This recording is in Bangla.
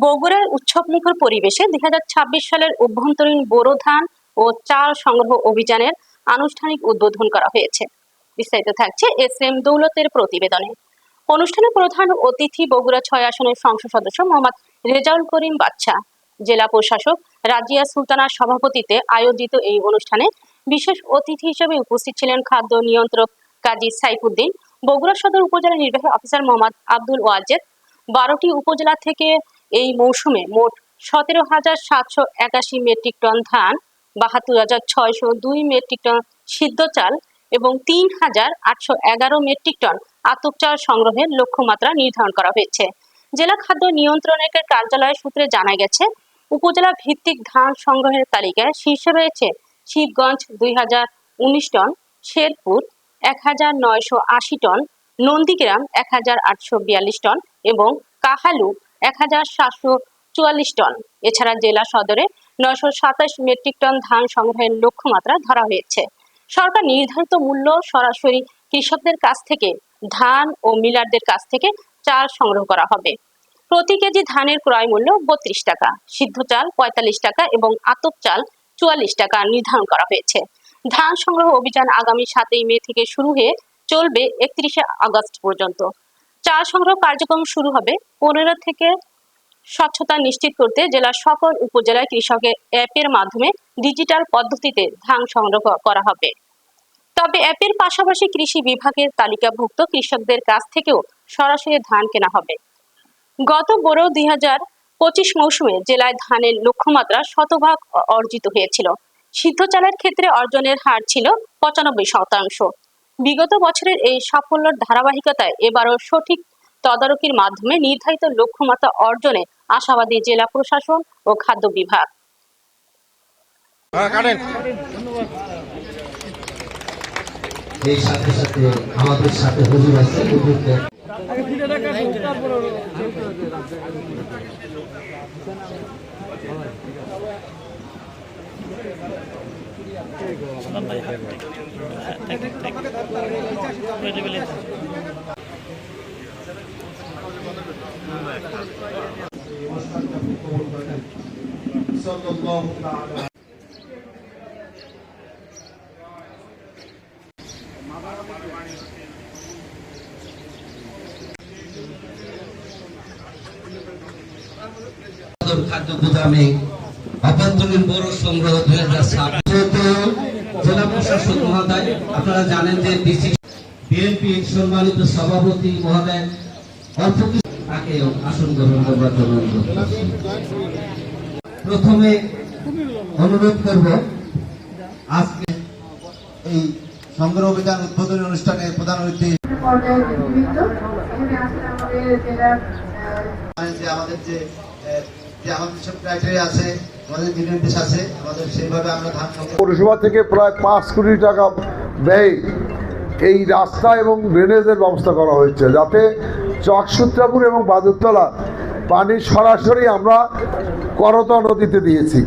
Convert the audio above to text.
বগুড়ার উৎসবমুখর পরিবেশে 2026 সালের অভ্যন্তরীণ বোরো ধান ও চাল সংগ্রহ অভিযানের আনুষ্ঠানিক উদ্বোধন করা হয়েছে। বিস্তারিত থাকছে এস.এম. দৌলতের প্রতিবেদনে। অনুষ্ঠানে প্রধান অতিথি বগুড়া 6 আসনের সংসদ সদস্য মোহাম্মদ রেজাউল করিম বাচ্চা, জেলা প্রশাসক রাজিয়া সুলতানার সভাপতিত্বে আয়োজিত এই অনুষ্ঠানে বিশেষ অতিথি হিসেবে উপস্থিত ছিলেন খাদ্য নিয়ন্ত্রক কাজী সাইফুদ্দিন, বগুড়া সদর উপজেলা নির্বাহী অফিসার মোহাম্মদ আব্দুল ওয়াজেদ। 12টি উপজেলা থেকে এই মৌসুমে মোট 17,781 মেট্রিক টন ধান, 72,602 মেট্রিক টন সিদ্ধ চাল এবং 3,811 মেট্রিক টন আতপ চাল সংগ্রহের লক্ষ্যমাত্রা নির্ধারণ করা হয়েছে। জেলা খাদ্য নিয়ন্ত্রণের কার্যালয় সূত্রে জানা গেছে, উপজেলা ভিত্তিক ধান সংগ্রহের তালিকায় শীর্ষে রয়েছে Shibganj 2,019 ton, Sherpur 1,980 ton, Nandigram 1,842 ton এবং কাহালু 1,744 টন। এছাড়া জেলা সদরে 927 মেট্রিক টন ধান সংগ্রহের লক্ষ্যমাত্রা ধরা হয়েছে। সরকার নির্ধারিত মূল্য সরাসরি কৃষকদের কাছ থেকে ধান ও মিলারদের কাছ থেকে চাল সংগ্রহ করা হবে। প্রতি কেজি ধানের ক্রয় মূল্য 32 টাকা, সিদ্ধ চাল 45 টাকা এবং আতপ চাল 44 টাকা নির্ধারণ করা হয়েছে। ধান সংগ্রহ অভিযান আগামী 7 মে থেকে শুরু হয়ে চলবে 31 আগস্ট পর্যন্ত। চাল সংগ্রহ কার্যক্রম শুরু হবে 15 থেকে। স্বচ্ছতা নিশ্চিত করতে জেলার সকল উপজেলায় কৃষকের অ্যাপের মাধ্যমে ডিজিটাল পদ্ধতিতে ধান সংগ্রহ করা হবে। তবে অ্যাপের পাশাপাশি কৃষি বিভাগের তালিকাভুক্ত কৃষকদের কাছ থেকেও সরাসরি ধান কেনা হবে। গত বোরো 2025 মৌসুমে জেলায় ধানের লক্ষ্যমাত্রা 100% অর্জিত হয়েছিল। সিদ্ধ চালের ক্ষেত্রে অর্জনের হার ছিল 95%। বিগত বছরের এই সাফল্যের ধারাবাহিকতায় এবারও সঠিক তদারকির মাধ্যমে নির্ধারিত লক্ষ্যমাত্রা অর্জনে আশাবাদী জেলা প্রশাসন ও খাদ্য বিভাগ। এই সাথে সাথে আমাদের সাথে হুজুর আছে, হুজুরকে খাদ্য গুদামে অভ্যন্তরীণ বোরো সংগ্রহ 2007 জেলা প্রশাসক মহোদয়, আপনারা জানেন যে বিএনপি সম্মানিত সভাপতি মহোদয় অল্প তাকে আসন গ্রহণ করবার জন্য প্রথমে অনুরোধ করব আজকে এই সংগ্রহ অভিযান উদ্বোধনী অনুষ্ঠানে প্রধান অতিথি আমাদের যে আমাদের সব ক্রাইটেরিয়া আছে, আমাদের নির্দেশ আছে, আমাদের সেইভাবে আমরা ধান পৌরসভা থেকে প্রায় 5 কোটি টাকা ব্যয় এই রাস্তা এবং ড্রেনেজের ব্যবস্থা করা হয়েছে, যাতে চকসূত্রাপুর এবং বাদুরতলা পানি সরাসরি আমরা করতোয়া নদীতে দিয়েছি।